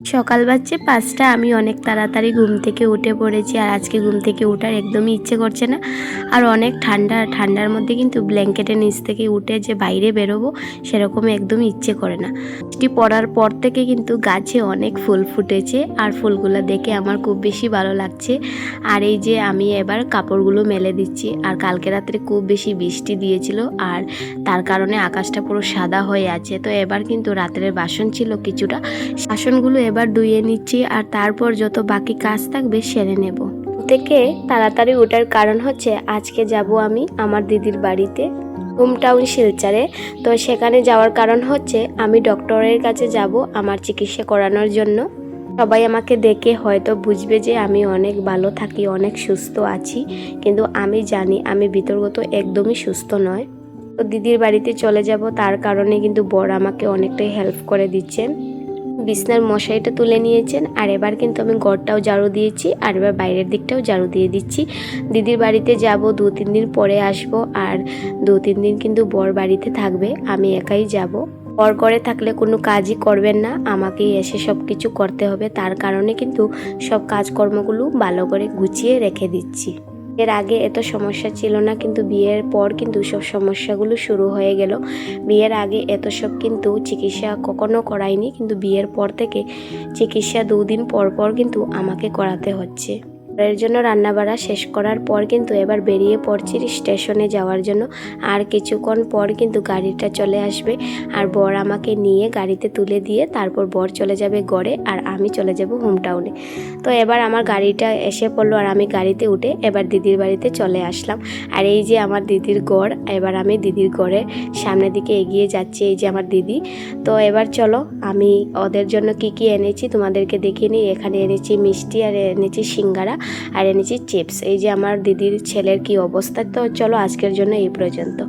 সকাল বাজছে 5টা। আমি অনেক তাড়াতাড়ি ঘুম থেকে উঠে পড়েছি, আর আজকে ঘুম থেকে ওঠার একদমই ইচ্ছে করছে না। আর অনেক ঠান্ডার মধ্যে কিন্তু ব্ল্যাঙ্কেটের নিচ থেকে উঠে যে বাইরে বেরোবো সেরকম একদমই ইচ্ছে করে না। বৃষ্টি পড়ার পর থেকে কিন্তু গাছে অনেক ফুল ফুটেছে, আর ফুলগুলো দেখে আমার খুব বেশি ভালো লাগছে। আর এই যে আমি এবার কাপড়গুলো মেলে দিচ্ছি। আর কালকে রাত্রে খুব বেশি বৃষ্টি দিয়েছিল, আর তার কারণে আকাশটা পুরো সাদা হয়ে আছে। তো এবার কিন্তু রাত্রের বাসন ছিল কিছুটা, বাসনগুলো এবার ধুয়ে নিচ্ছি, আর তারপর যত বাকি কাজ থাকবে সেরে নেব। থেকে তাড়াতাড়ি ওঠার কারণ হচ্ছে আজকে যাব আমি আমার দিদির বাড়িতে, হোম টাউন শিলচরে। তো সেখানে যাওয়ার কারণ হচ্ছে আমি ডক্টরের কাছে যাব আমার চিকিৎসা করানোর জন্য। সবাই আমাকে দেখে হয়তো বুঝবে যে আমি অনেক ভালো থাকি, অনেক সুস্থ আছি, কিন্তু আমি জানি আমি ভিতরগত একদমই সুস্থ নয়। তো দিদির বাড়িতে চলে যাব, তার কারণে কিন্তু বর আমাকে অনেকটাই হেল্প করে দিচ্ছেন। বিছনার মশারিটা তুলে নিয়েছেন, আর এবার কিন্তু আমি ঘরটাও ঝাড়ু দিয়েছি, আর এবার বাইরের দিকটাও ঝাড়ু দিয়ে দিচ্ছি। দিদির বাড়িতে যাব, 2-3 দিন পরে আসব, আর 2-3 দিন কিন্তু বর বাড়িতে থাকবে, আমি একাই যাব। বর করে থাকলে কোনো কাজই করবেন না, আমাকেই এসে সব কিছু করতে হবে। তার কারণে কিন্তু সব কাজকর্মগুলো ভালো করে গুছিয়ে রেখে দিচ্ছি। এর আগে এত সমস্যা ছিল না, কিন্তু বিয়ের পর কিন্তু সব সমস্যাগুলো শুরু হয়ে গেল। বিয়ের আগে এত সব কিন্তু চিকিৎসা কখনো করাইনি, কিন্তু বিয়ের পর থেকে চিকিৎসা 2 দিন পর পর কিন্তু আমাকে করাতে হচ্ছে। এর জন্য রান্নাবাড়া শেষ করার পর কিন্তু এবার বেরিয়ে পড়ছি স্টেশনে যাওয়ার জন্য। আর কিছুক্ষণ পর কিন্তু গাড়িটা চলে আসবে, আর বর আমাকে নিয়ে গাড়িতে তুলে দিয়ে তারপর বর চলে যাবে ঘরে, আর আমি চলে যাব হোম টাউনে। তো এবার আমার গাড়িটা এসে পড়লো, আর আমি গাড়িতে উঠে এবার দিদির বাড়িতে চলে আসলাম। আর এই যে আমার দিদির ঘর, এবার আমি দিদির ঘরের সামনের দিকে এগিয়ে যাচ্ছি। এই যে আমার দিদি। তো এবার চলো আমি ওদের জন্য কি কি এনেছি তোমাদেরকে দেখিয়ে নিই। এখানে এনেছি মিষ্টি, আর এনেছি সিঙ্গারা, আর এনেছি চিপস। এই যে আমার দিদির ছেলের কি অবস্থা। তো চলো আজকের জন্য এই পর্যন্ত।